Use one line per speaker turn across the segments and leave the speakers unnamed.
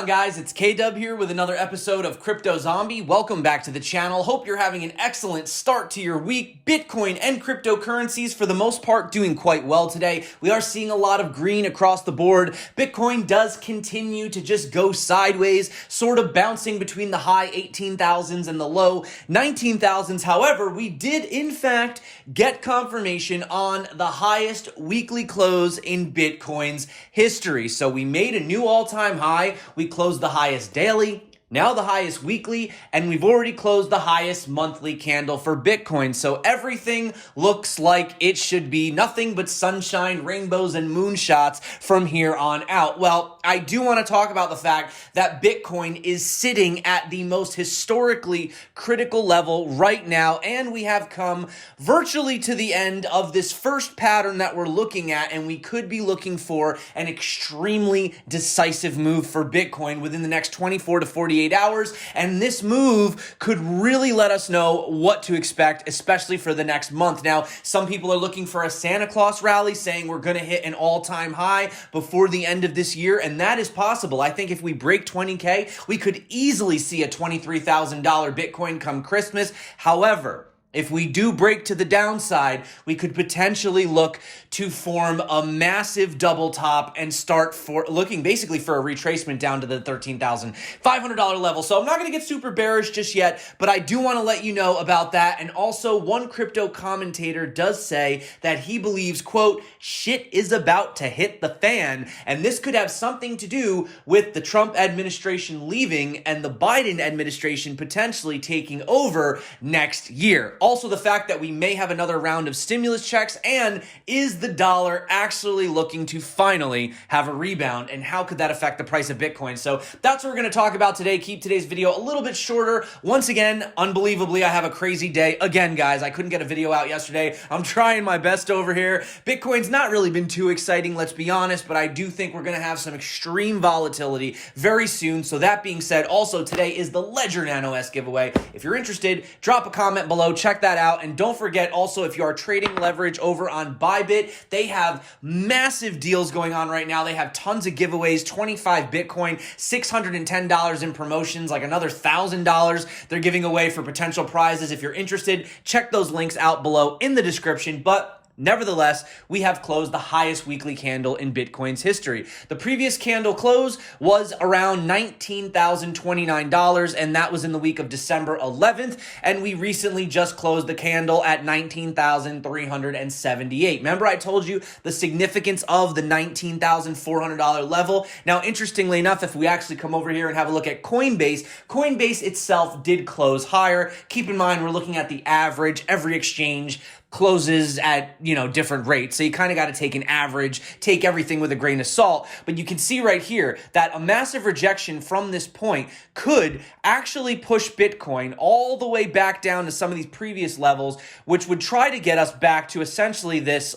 guys? It's K-Dub here with another episode of CryptoZombie. Welcome back to the channel. Hope you're having an excellent start to your week. Bitcoin and cryptocurrencies, for the most part, doing quite well today. We are seeing a lot of green across the board. Bitcoin does continue to just go sideways, sort of bouncing between the high 18,000s and the low 19,000s. However, we did, in fact, get confirmation on the highest weekly close in Bitcoin's history. So we made a new all-time high. We closed the highest daily, now the highest weekly, and we've already closed the highest monthly candle for Bitcoin. So everything looks like it should be nothing but sunshine, rainbows, and moonshots from here on out. Well, I do want to talk about the fact that Bitcoin is sitting at the most historically critical level right now, and we have come virtually to the end of this first pattern that we're looking at, and we could be looking for an extremely decisive move for Bitcoin within the next 24 to 48 hours, and this move could really let us know what to expect, especially for the next month. Now, some people are looking for a Santa Claus rally, saying we're going to hit an all-time high before the end of this year, and that is possible. I think if we break 20K, we could easily see a $23,000 Bitcoin come Christmas. However, if we do break to the downside, we could potentially look to form a massive double top and start looking basically for a retracement down to the $13,500 level. So I'm not going to get super bearish just yet, but I do want to let you know about that. And also, one crypto commentator does say that he believes, quote, shit is about to hit the fan. And this could have something to do with the Trump administration leaving and the Biden administration potentially taking over next year. Also, the fact that we may have another round of stimulus checks, and is the dollar actually looking to finally have a rebound, and how could that affect the price of Bitcoin? So that's what we're going to talk about today. Keep today's video a little bit shorter. Once again, unbelievably, I have a crazy day. Again, guys, I couldn't get a video out yesterday. I'm trying my best over here. Bitcoin's not really been too exciting, let's be honest, but I do think we're going to have some extreme volatility very soon. So that being said, also today is the Ledger Nano S giveaway. If you're interested, drop a comment below. Check that out. And don't forget also, if you are trading leverage over on Bybit, they have massive deals going on right now. They have tons of giveaways, 25 Bitcoin, $610 in promotions, like another $1,000 they're giving away for potential prizes. If you're interested, check those links out below in the description. But nevertheless, we have closed the highest weekly candle in Bitcoin's history. The previous candle close was around $19,029, and that was in the week of December 11th, and we recently just closed the candle at $19,378. Remember, I told you the significance of the $19,400 level? Now, interestingly enough, if we actually come over here and have a look at Coinbase, Coinbase itself did close higher. Keep in mind, we're looking at the average. Every exchange closes at, different rates. So you kind of got to take an average, take everything with a grain of salt. But you can see right here that a massive rejection from this point could actually push Bitcoin all the way back down to some of these previous levels, which would try to get us back to essentially this,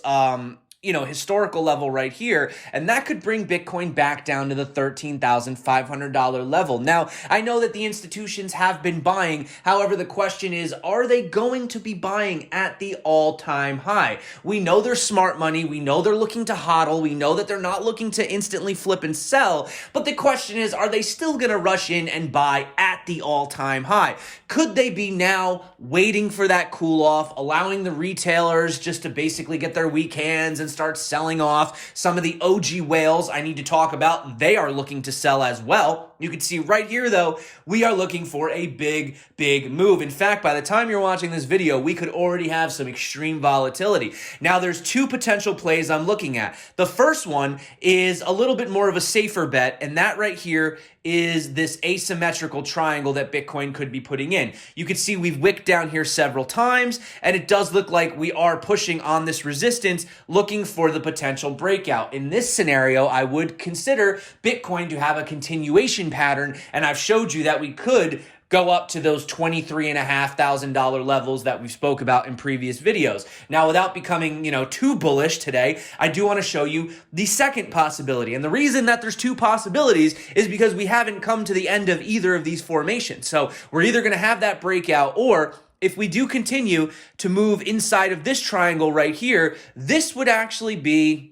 historical level right here, and that could bring Bitcoin back down to the $13,500 level. Now, I know that the institutions have been buying. However, the question is, are they going to be buying at the all-time high? We know they're smart money. We know they're looking to hodl. We know that they're not looking to instantly flip and sell. But the question is, are they still going to rush in and buy at the all-time high? Could they be now waiting for that cool off, allowing the retailers just to basically get their weak hands and start selling off? Some of the OG whales I need to talk about, they are looking to sell as well. You can see right here, though, we are looking for a big move. In fact, by the time you're watching this video, we could already have some extreme volatility. Now, there's two potential plays I'm looking at. The first one is a little bit more of a safer bet, and that right here is this asymmetrical triangle that Bitcoin could be putting in. You can see we've wicked down here several times, and it does look like we are pushing on this resistance, looking for the potential breakout. In this scenario, I would consider Bitcoin to have a continuation pattern, and I've showed you that we could go up to those $23,500 levels that we spoke about in previous videos. Now, without becoming, too bullish today, I do want to show you the second possibility. And the reason that there's two possibilities is because we haven't come to the end of either of these formations. So we're either going to have that breakout, or if we do continue to move inside of this triangle right here, this would actually be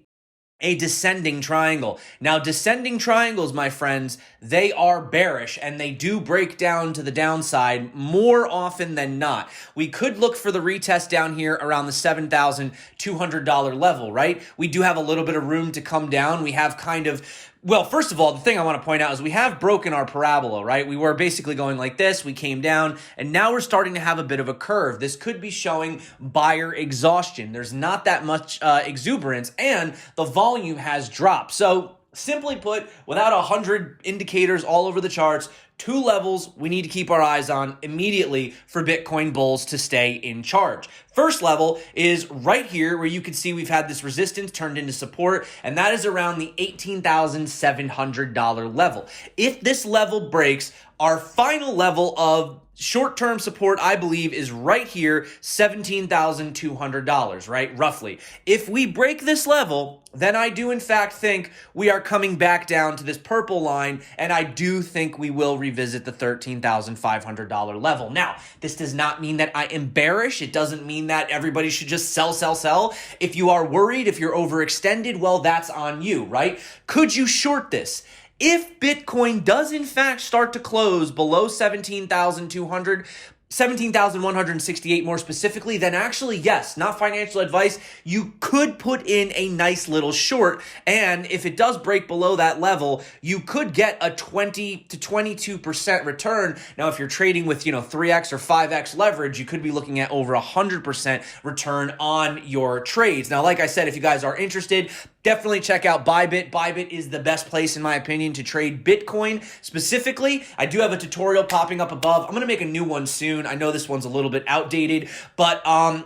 a descending triangle. Now, descending triangles, my friends, they are bearish and they do break down to the downside more often than not. We could look for the retest down here around the $7,200 level, right? We do have a little bit of room to come down. We have kind of, well, first of all, the thing I want to point out is we have broken our parabola, right? We were basically going like this, we came down, and now we're starting to have a bit of a curve. This could be showing buyer exhaustion. There's not that much exuberance, and the volume has dropped. So simply put, without 100 indicators all over the charts, two levels we need to keep our eyes on immediately for Bitcoin bulls to stay in charge. First level is right here where you can see we've had this resistance turned into support, and that is around the $18,700 level. If this level breaks, our final level of short-term support, I believe, is right here, $17,200, right? Roughly. If we break this level, then I do in fact think we are coming back down to this purple line, and I do think we will revisit the $13,500 level. Now, this does not mean that I am bearish. It doesn't mean that everybody should just sell, sell, sell. If you are worried, if you're overextended, well, that's on you, right? Could you short this? If Bitcoin does in fact start to close below 17,200, 17,168 more specifically, then actually, yes, not financial advice, you could put in a nice little short. And if it does break below that level, you could get a 20 to 22% return. Now, if you're trading with, 3x or 5x leverage, you could be looking at over 100% return on your trades. Now, like I said, if you guys are interested, definitely check out Bybit. Bybit is the best place, in my opinion, to trade Bitcoin. Specifically, I do have a tutorial popping up above. I'm going to make a new one soon. I know this one's a little bit outdated, but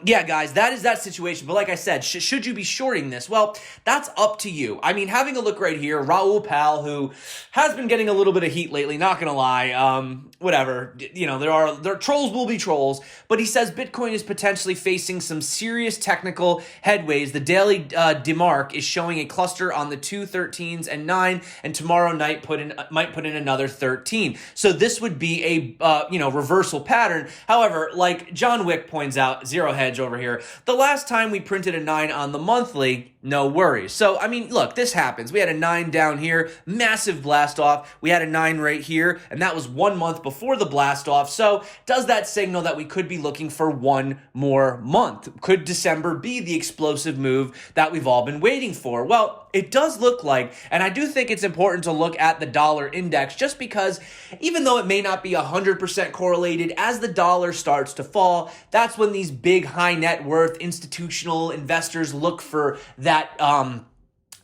yeah, guys, that is that situation. But like I said, should you be shorting this? Well, that's up to you. I mean, having a look right here, Raul Pal, who has been getting a little bit of heat lately, not going to lie, whatever, there trolls will be trolls, but he says Bitcoin is potentially facing some serious technical headways. The daily DeMark is showing a cluster on the 2 13s and 9, and tomorrow night might put in another 13. So this would be a reversal pattern. However, like John Wick points out, Zero Hedge over here, the last time we printed a 9 on the monthly, no worries. So, I mean, look, this happens. We had a 9 down here, massive blast off. We had a 9 right here, and that was 1 month before the blast off. So, does that signal that we could be looking for one more month? Could December be the explosive move that we've all been waiting for? Well, it does look like, and I do think it's important to look at the dollar index just because even though it may not be 100% correlated, as the dollar starts to fall, that's when these big high net worth institutional investors look for that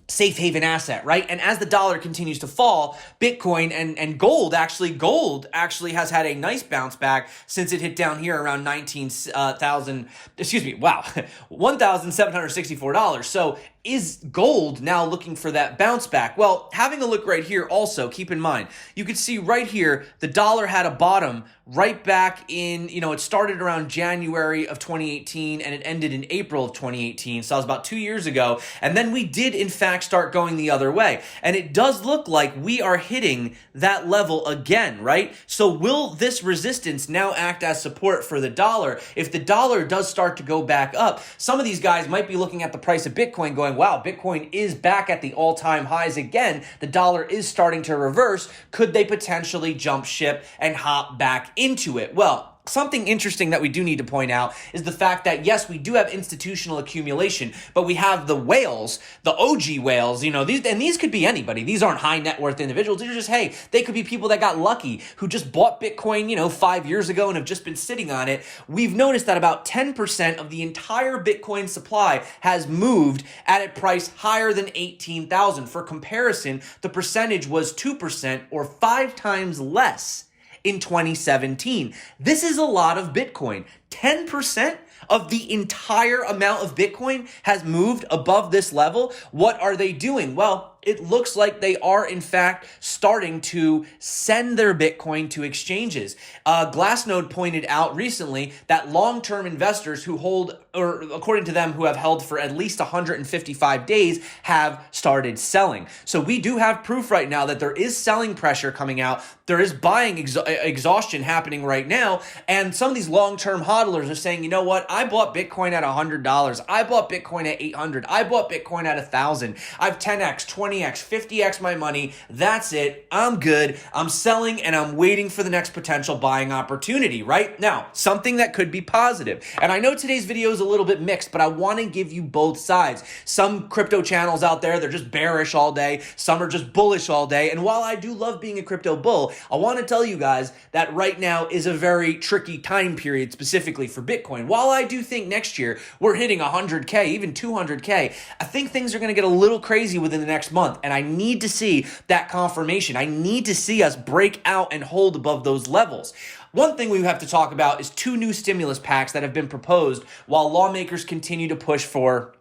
safe haven asset, right? And as the dollar continues to fall, Bitcoin and gold actually has had a nice bounce back since it hit down here around $1,764. So is gold now looking for that bounce back? Well, having a look right here also, keep in mind, you can see right here, the dollar had a bottom right back in, it started around January of 2018 and it ended in April of 2018. So that was about 2 years ago. And then we did in fact start going the other way. And it does look like we are hitting that level again, right? So will this resistance now act as support for the dollar? If the dollar does start to go back up, some of these guys might be looking at the price of Bitcoin going, wow, Bitcoin is back at the all-time highs again. The dollar is starting to reverse. Could they potentially jump ship and hop back into it? Well, something interesting that we do need to point out is the fact that, yes, we do have institutional accumulation, but we have the whales, the OG whales, these could be anybody. These aren't high net worth individuals. These are just, hey, they could be people that got lucky who just bought Bitcoin, 5 years ago and have just been sitting on it. We've noticed that about 10% of the entire Bitcoin supply has moved at a price higher than 18,000. For comparison, the percentage was 2% or 5 times less in 2017. This is a lot of Bitcoin. 10% of the entire amount of Bitcoin has moved above this level. What are they doing? Well, it looks like they are, in fact, starting to send their Bitcoin to exchanges. Glassnode pointed out recently that long-term investors who hold, or according to them, who have held for at least 155 days have started selling. So we do have proof right now that there is selling pressure coming out. There is buying exhaustion happening right now. And some of these long-term hodlers are saying, you know what? I bought Bitcoin at $100. I bought Bitcoin at 800. I bought Bitcoin at 1,000. I've 10x, 20x, 50x my money. That's it. I'm good. I'm selling and I'm waiting for the next potential buying opportunity, right? Now, something that could be positive. And I know today's video is a little bit mixed, but I want to give you both sides. Some crypto channels out there, they're just bearish all day. Some are just bullish all day. And while I do love being a crypto bull, I want to tell you guys that right now is a very tricky time period specifically for Bitcoin. While I do think next year we're hitting 100K, even 200K, I think things are going to get a little crazy within the next month. And I need to see that confirmation. I need to see us break out and hold above those levels. One thing we have to talk about is 2 new stimulus packs that have been proposed while lawmakers continue to push for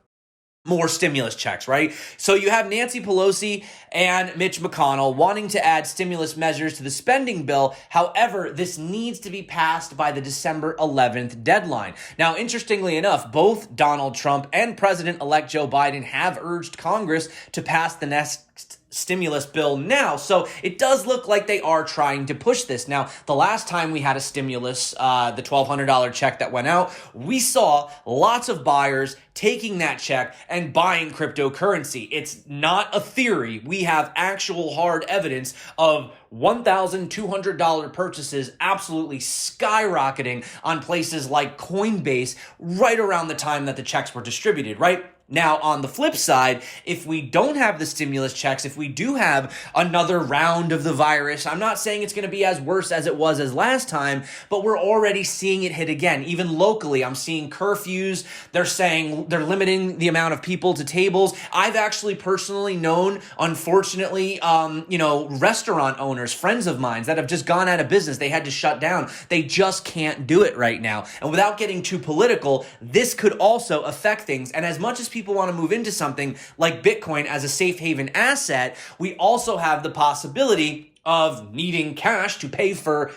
more stimulus checks, right? So you have Nancy Pelosi and Mitch McConnell wanting to add stimulus measures to the spending bill. However, this needs to be passed by the December 11th deadline. Now, interestingly enough, both Donald Trump and President-elect Joe Biden have urged Congress to pass the next stimulus bill now. So it does look like they are trying to push this. Now, the last time we had a stimulus, the $1,200 check that went out, we saw lots of buyers taking that check and buying cryptocurrency. It's not a theory. We have actual hard evidence of $1,200 purchases absolutely skyrocketing on places like Coinbase right around the time that the checks were distributed, right? Now, on the flip side, if we don't have the stimulus checks, if we do have another round of the virus, I'm not saying it's going to be as worse as it was as last time, but we're already seeing it hit again. Even locally, I'm seeing curfews. They're saying they're limiting the amount of people to tables. I've actually personally known, unfortunately, restaurant owners, friends of mine that have just gone out of business. They had to shut down. They just can't do it right now. And without getting too political, this could also affect things. And as much as people want to move into something like Bitcoin as a safe haven asset, we also have the possibility of needing cash to pay for,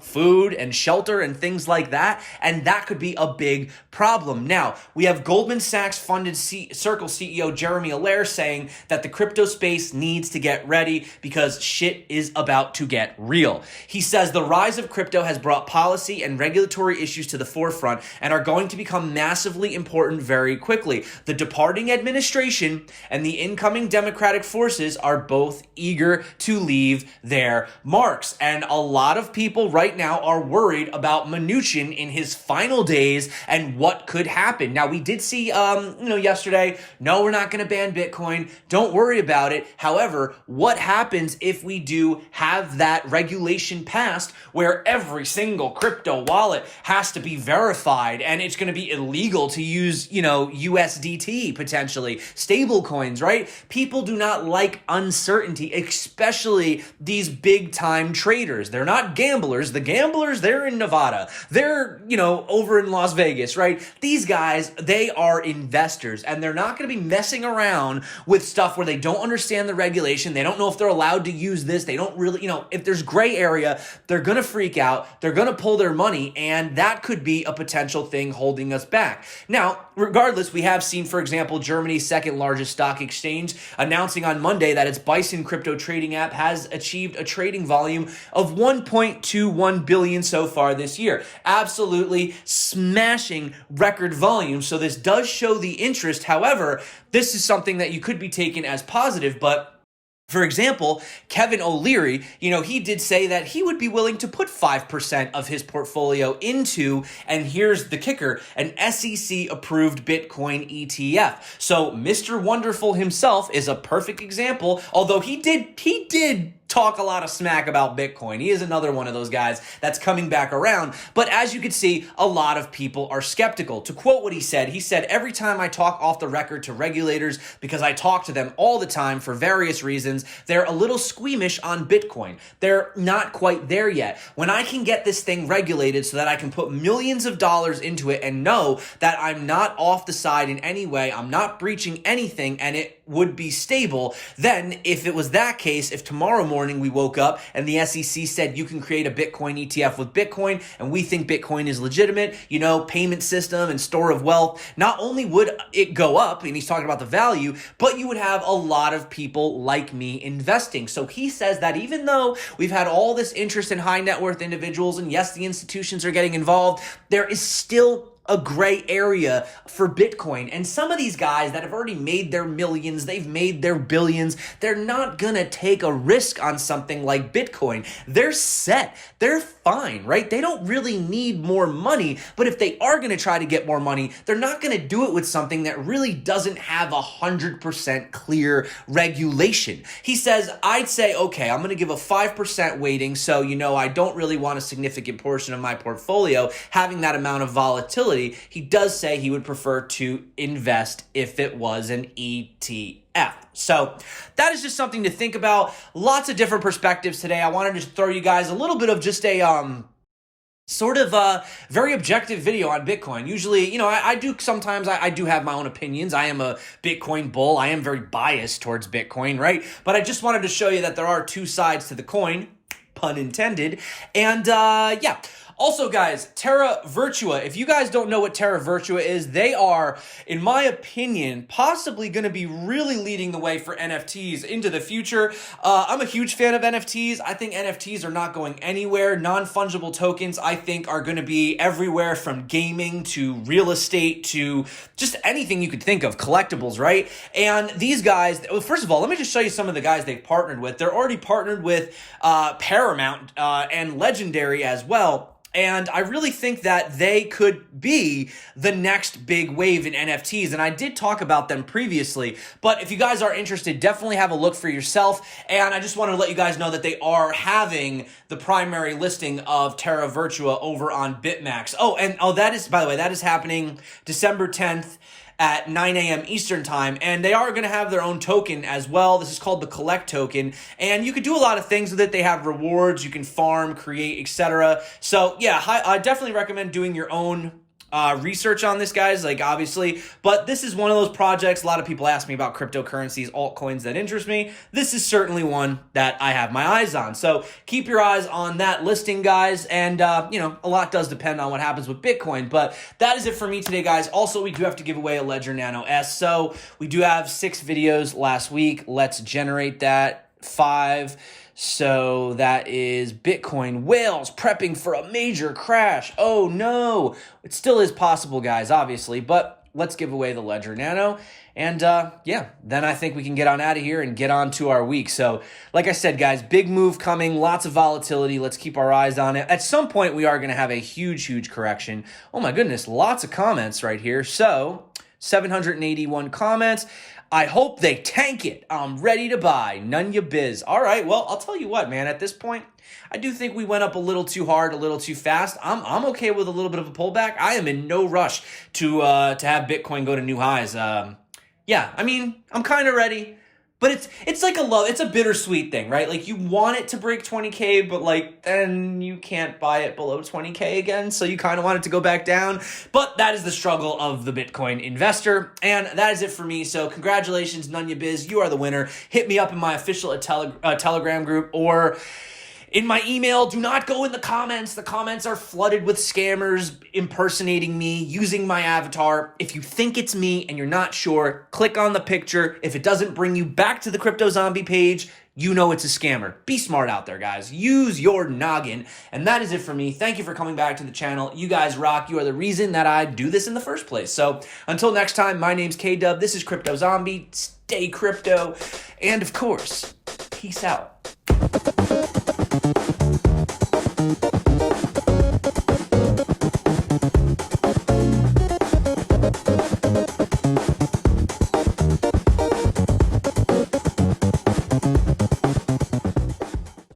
food and shelter and things like that. And that could be a big problem. Now, we have Goldman Sachs funded Circle CEO Jeremy Allaire saying that the crypto space needs to get ready because shit is about to get real. He says the rise of crypto has brought policy and regulatory issues to the forefront and are going to become massively important very quickly. The departing administration and the incoming democratic forces are both eager to leave their marks. And a lot of people right now are worried about Mnuchin in his final days and what could happen. Now, we did see, yesterday, no, we're not going to ban Bitcoin. Don't worry about it. However, what happens if we do have that regulation passed where every single crypto wallet has to be verified and it's going to be illegal to use, USDT potentially, stable coins, right? People do not like uncertainty, especially these big time traders. They're not gamblers. The gamblers, they're in Nevada. They're, over in Las Vegas, right? These guys, they are investors and they're not going to be messing around with stuff where they don't understand the regulation. They don't know if they're allowed to use this. They don't really, if there's gray area, they're going to freak out. They're going to pull their money and that could be a potential thing holding us back. Now, regardless, we have seen, for example, Germany's second largest stock exchange announcing on Monday that its Bison crypto trading app has achieved a trading volume of 1.21 billion so far this year. Absolutely smashing record volume. So this does show the interest. However, this is something that you could be taken as positive, but for example, Kevin O'Leary, he did say that he would be willing to put 5% of his portfolio into, and here's the kicker, an SEC-approved Bitcoin ETF. So Mr. Wonderful himself is a perfect example, although he did talk a lot of smack about Bitcoin. He is another one of those guys that's coming back around. But as you can see, a lot of people are skeptical. To quote what he said, every time I talk off the record to regulators, because I talk to them all the time for various reasons, they're a little squeamish on Bitcoin. They're not quite there yet. When I can get this thing regulated so that I can put millions of dollars into it and know that I'm not off the side in any way, I'm not breaching anything, and it would be stable, then if it was that case, if tomorrow morning we woke up and the SEC said you can create a Bitcoin ETF with Bitcoin and we think Bitcoin is legitimate, payment system and store of wealth, not only would it go up, and he's talking about the value, but you would have a lot of people like me investing. So he says that even though we've had all this interest in high net worth individuals and yes, the institutions are getting involved, there is still a gray area for Bitcoin. And some of these guys that have already made their millions, they've made their billions, they're not gonna take a risk on something like Bitcoin. They're set, they're fine, right? They don't really need more money, but if they are gonna try to get more money, they're not gonna do it with something that really doesn't have 100% clear regulation. He says, I'd say, okay, I'm gonna give a 5% weighting, so I don't really want a significant portion of my portfolio having that amount of volatility. He does say he would prefer to invest if it was an ETF. So that is just something to think about. Lots of different perspectives today. I wanted to throw you guys a little bit of just a sort of a very objective video on Bitcoin. Usually, I do sometimes, I do have my own opinions. I am a Bitcoin bull. I am very biased towards Bitcoin, right? But I just wanted to show you that there are two sides to the coin, pun intended. And yeah. Also, guys, Terra Virtua, if you guys don't know what Terra Virtua is, they are, in my opinion, possibly going to be really leading the way for NFTs into the future. I'm a huge fan of NFTs. I think NFTs are not going anywhere. Non-fungible tokens, I think, are going to be everywhere from gaming to real estate to just anything you could think of, collectibles, right? And these guys, well, first of all, let me just show you some of the guys they've partnered with. They're already partnered with Paramount and Legendary as well. And I really think that they could be the next big wave in NFTs. And I did talk about them previously. But if you guys are interested, definitely have a look for yourself. And I just wanted to let you guys know that they are having the primary listing of Terra Virtua over on BitMax. That is, by the way, that is happening December 10th. At 9 a.m. Eastern time, and they are going to have their own token as well. This is called the Collect token, and you could do a lot of things with it. They have rewards, you can farm, create, etc. So yeah, I definitely recommend doing your own research on this, guys, like obviously, but this is one of those projects. A lot of people ask me about cryptocurrencies, altcoins that interest me. This is certainly one that I have my eyes on. So keep your eyes on that listing, guys. And, a lot does depend on what happens with Bitcoin, but that is it for me today, guys. Also, we do have to give away a Ledger Nano S. So we do have 6 videos last week. Let's generate that 5. So that is Bitcoin whales prepping for a major crash. Oh no, it still is possible, guys, obviously, but let's give away the Ledger Nano. And yeah, then I think we can get on out of here and get on to our week. So like I said, guys, big move coming, lots of volatility. Let's keep our eyes on it. At some point, we are going to have a huge correction. Oh my goodness, lots of comments right here. So 781 comments. I hope they tank it. I'm ready to buy. None ya biz. All right, well, I'll tell you what, man. At this point, I do think we went up a little too hard, a little too fast. I'm okay with a little bit of a pullback. I am in no rush to have Bitcoin go to new highs. Yeah, I mean, I'm kind of ready. But it's like it's a bittersweet thing, right? Like you want it to break 20K, but like then you can't buy it below 20K again. So you kind of want it to go back down. But that is the struggle of the Bitcoin investor. And that is it for me. So congratulations, Nunya Biz. You are the winner. Hit me up in my official Telegram group or in my email. Do not go in the comments. The comments are flooded with scammers impersonating me, using my avatar. If you think it's me and you're not sure, click on the picture. If it doesn't bring you back to the CryptoZombie page, you know it's a scammer. Be smart out there, guys. Use your noggin. And that is it for me. Thank you for coming back to the channel. You guys rock. You are the reason that I do this in the first place. So until next time, my name's K-Dub. This is CryptoZombie. Stay crypto. And of course, peace out.